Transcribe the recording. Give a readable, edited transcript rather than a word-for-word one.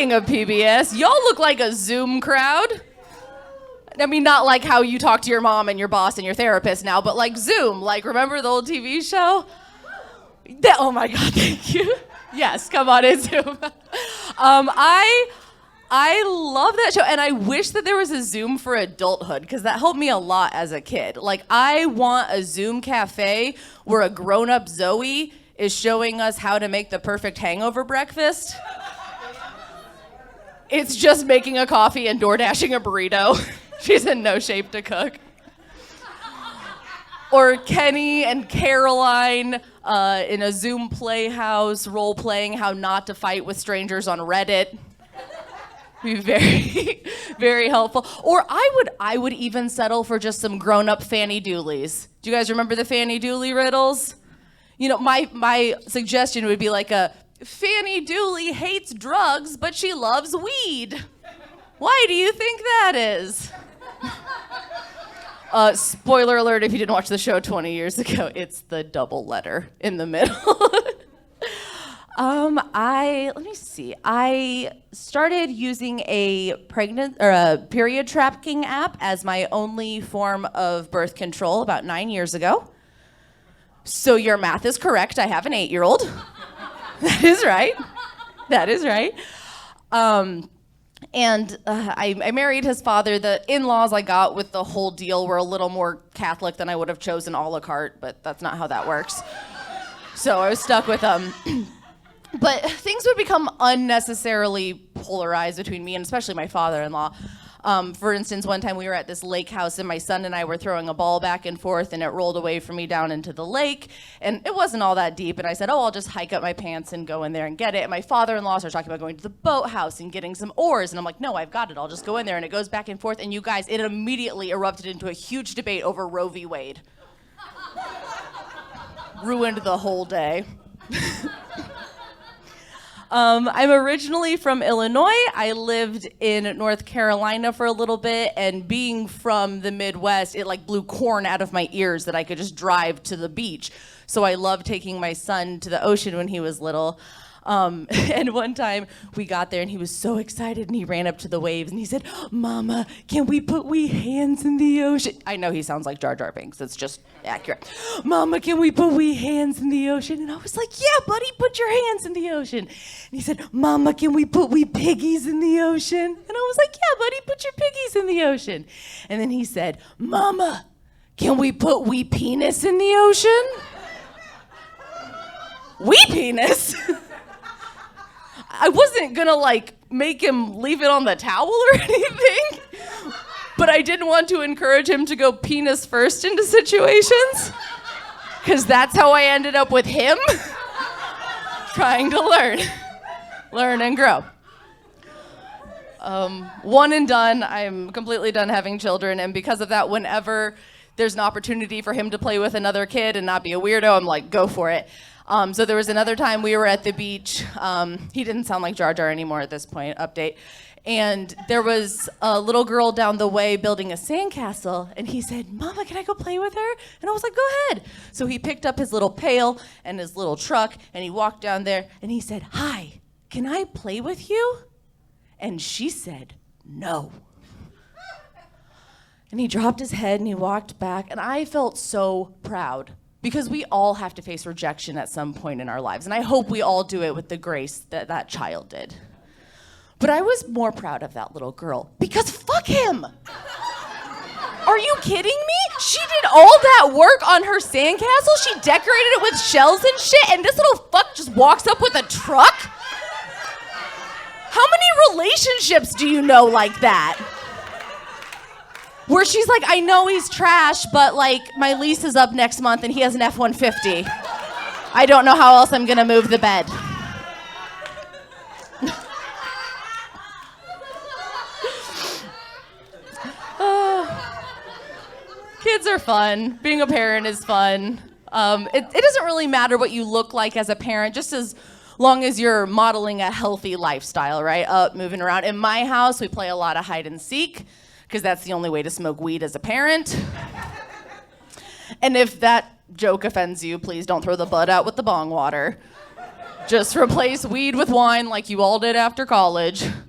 Speaking of PBS, y'all look like a Zoom crowd. I mean, not like how you talk to your mom and your boss and your therapist now, but like Zoom. Like, remember the old TV show? Oh my God, thank you. Yes, come on in, Zoom. I love that show, and I wish that there was a Zoom for adulthood, because that helped me a lot as a kid. Like, I want a Zoom cafe where a grown-up Zoe is showing us how to make the perfect hangover breakfast. It's just making a coffee and door-dashing a burrito. She's in no shape to cook. Or Kenny and Caroline in a Zoom playhouse role-playing how not to fight with strangers on Reddit. Be very, very helpful. Or I would even settle for just some grown-up Fanny Doolies. Do you guys remember the Fanny Dooley riddles? You know, my suggestion would be like a Fanny Dooley hates drugs, but she loves weed. Why do you think that is? Spoiler alert if you didn't watch the show 20 years ago, it's the double letter in the middle. Let me see. I started using a period tracking app as my only form of birth control about 9 years ago. So your math is correct. I have an 8-year-old. That is right. That is right. I married his father. The in-laws I got with the whole deal were a little more Catholic than I would have chosen a la carte, but that's not how that works. So I was stuck with them. But things would become unnecessarily polarized between me and especially my father-in-law. For instance, one time we were at this lake house and my son and I were throwing a ball back and forth and it rolled away from me down into the lake. And it wasn't all that deep. And I said, I'll just hike up my pants and go in there and get it. And my father-in-law started talking about going to the boathouse and getting some oars. And I'm like, no, I've got it. I'll just go in there. And it goes back and forth. And you guys, it immediately erupted into a huge debate over Roe v. Wade. Ruined the whole day. I'm originally from Illinois. I lived in North Carolina for a little bit, and being from the Midwest, it like blew corn out of my ears that I could just drive to the beach. So I loved taking my son to the ocean when he was little. And one time we got there and he was so excited and he ran up to the waves and he said, Mama, can we put wee hands in the ocean? I know he sounds like Jar Jar Binks. It's just accurate. Mama, can we put wee hands in the ocean? And I was like, yeah, buddy, put your hands in the ocean. And he said, Mama, can we put wee piggies in the ocean? And I was like, yeah, buddy, put your piggies in the ocean. And then he said, Mama, can we put wee penis in the ocean? Wee penis? I wasn't gonna make him leave it on the towel or anything, but I didn't want to encourage him to go penis first into situations, because that's how I ended up with him, trying to learn and grow. One and done, I'm completely done having children, and because of that, whenever there's an opportunity for him to play with another kid and not be a weirdo, I'm like, go for it. So there was another time we were at the beach. He didn't sound like Jar Jar anymore at this point, update. And there was a little girl down the way building a sandcastle, and he said, Mama, can I go play with her? And I was like, go ahead. So he picked up his little pail and his little truck, and he walked down there, and he said, Hi, can I play with you? And she said, no. And he dropped his head, and he walked back, and I felt so proud. Because we all have to face rejection at some point in our lives. And I hope we all do it with the grace that that child did. But I was more proud of that little girl because fuck him. Are you kidding me? She did all that work on her sandcastle. She decorated it with shells and shit. And this little fuck just walks up with a truck? How many relationships do you know like that? Where she's like, I know he's trash, but my lease is up next month and he has an F-150. I don't know how else I'm gonna move the bed. Kids are fun. Being a parent is fun. It doesn't really matter what you look like as a parent, just as long as you're modeling a healthy lifestyle, right? Moving around. In my house, we play a lot of hide and seek, because that's the only way to smoke weed as a parent. And if that joke offends you, please don't throw the bud out with the bong water. Just replace weed with wine like you all did after college.